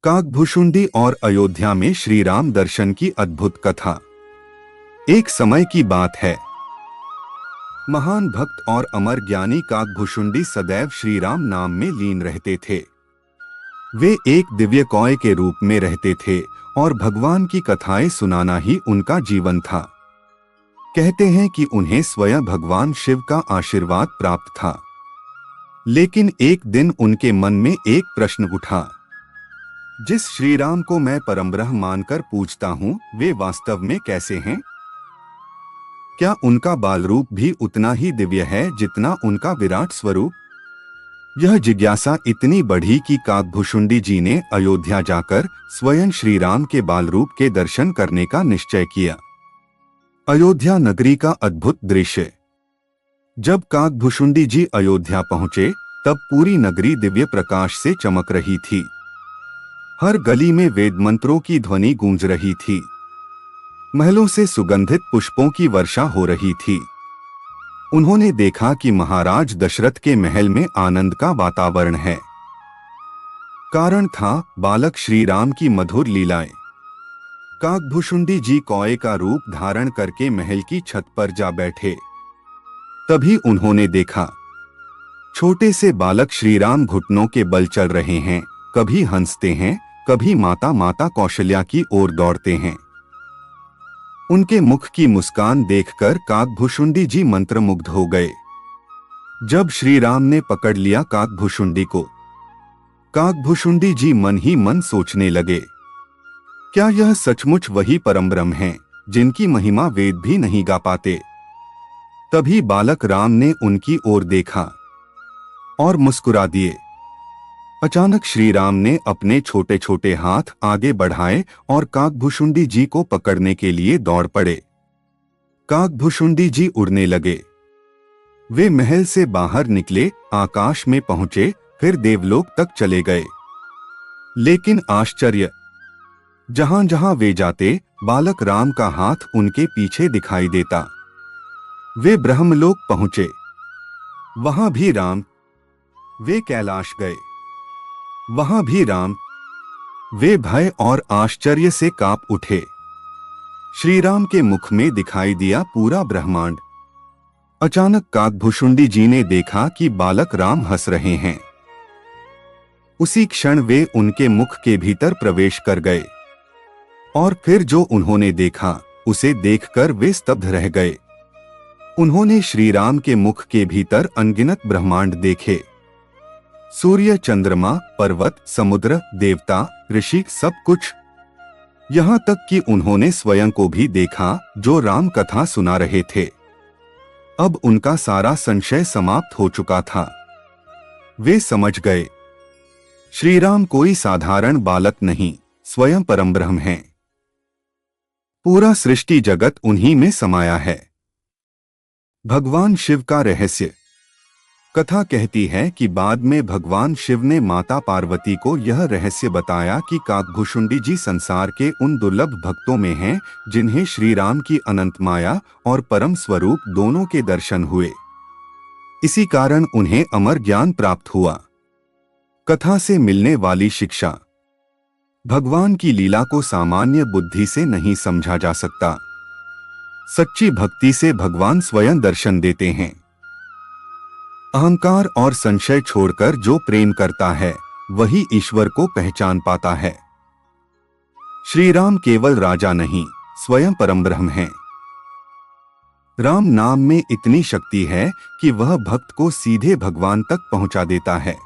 काकभुशुंडी और अयोध्या में श्री राम दर्शन की अद्भुत कथा। एक समय की बात है, महान भक्त और अमर ज्ञानी काकभुशुंडी सदैव श्री राम नाम में लीन रहते थे। वे एक दिव्य कौए के रूप में रहते थे और भगवान की कथाएं सुनाना ही उनका जीवन था। कहते हैं कि उन्हें स्वयं भगवान शिव का आशीर्वाद प्राप्त था। लेकिन एक दिन उनके मन में एक प्रश्न उठा, जिस श्री राम को मैं परमब्रह्म मानकर पूजता हूँ, वे वास्तव में कैसे हैं? क्या उनका बाल रूप भी उतना ही दिव्य है जितना उनका विराट स्वरूप? यह जिज्ञासा इतनी बढ़ी कि काकभुशुंडी जी ने अयोध्या जाकर स्वयं श्री राम के बाल रूप के दर्शन करने का निश्चय किया। अयोध्या नगरी का अद्भुत दृश्य। जब काकभुशुंडी जी अयोध्या पहुंचे, तब पूरी नगरी दिव्य प्रकाश से चमक रही थी। हर गली में वेद मंत्रों की ध्वनि गूंज रही थी। महलों से सुगंधित पुष्पों की वर्षा हो रही थी। उन्होंने देखा कि महाराज दशरथ के महल में आनंद का वातावरण है। कारण था बालक श्री राम की मधुर लीलाएं। काकभुशुंडी जी कौए का रूप धारण करके महल की छत पर जा बैठे। तभी उन्होंने देखा, छोटे से बालक श्री राम घुटनों के बल चल रहे हैं। कभी हंसते हैं, कभी माता कौशल्या की ओर दौड़ते हैं। उनके मुख की मुस्कान देखकर काकभुशुंडी जी मंत्रमुग्ध हो गए। जब श्री राम ने पकड़ लिया काकभुशुंडी को, काकभुशुंडी जी मन ही मन सोचने लगे, क्या यह सचमुच वही परमब्रह्म हैं, जिनकी महिमा वेद भी नहीं गा पाते? तभी बालक राम ने उनकी ओर देखा और मुस्कुरा दिए। अचानक श्री राम ने अपने छोटे छोटे हाथ आगे बढ़ाए और काकभुशुंडी जी को पकड़ने के लिए दौड़ पड़े। काकभुशुंडी जी उड़ने लगे। वे महल से बाहर निकले, आकाश में पहुंचे, फिर देवलोक तक चले गए। लेकिन आश्चर्य, जहां जहां वे जाते, बालक राम का हाथ उनके पीछे दिखाई देता। वे ब्रह्मलोक पहुंचे, वहां भी राम। वे कैलाश गए, वहां भी राम। वे भय और आश्चर्य से कांप उठे। श्री राम के मुख में दिखाई दिया पूरा ब्रह्मांड। अचानक काकभुशुंडी जी ने देखा कि बालक राम हंस रहे हैं। उसी क्षण वे उनके मुख के भीतर प्रवेश कर गए और फिर जो उन्होंने देखा, उसे देखकर वे स्तब्ध रह गए। उन्होंने श्री राम के मुख के भीतर अनगिनत ब्रह्मांड देखे। सूर्य, चंद्रमा, पर्वत, समुद्र, देवता, ऋषि, सब कुछ। यहां तक कि उन्होंने स्वयं को भी देखा, जो राम कथा सुना रहे थे। अब उनका सारा संशय समाप्त हो चुका था। वे समझ गए, श्री राम कोई साधारण बालक नहीं, स्वयं परमब्रह्म हैं। पूरा सृष्टि जगत उन्हीं में समाया है। भगवान शिव का रहस्य। कथा कहती है कि बाद में भगवान शिव ने माता पार्वती को यह रहस्य बताया कि काकभुशुंडी जी संसार के उन दुर्लभ भक्तों में हैं, जिन्हें श्री राम की अनंत माया और परम स्वरूप दोनों के दर्शन हुए। इसी कारण उन्हें अमर ज्ञान प्राप्त हुआ। कथा से मिलने वाली शिक्षा। भगवान की लीला को सामान्य बुद्धि से नहीं समझा जा सकता। सच्ची भक्ति से भगवान स्वयं दर्शन देते हैं। अहंकार और संशय छोड़कर जो प्रेम करता है, वही ईश्वर को पहचान पाता है। श्री राम केवल राजा नहीं, स्वयं परमब्रह्म हैं। राम नाम में इतनी शक्ति है कि वह भक्त को सीधे भगवान तक पहुंचा देता है।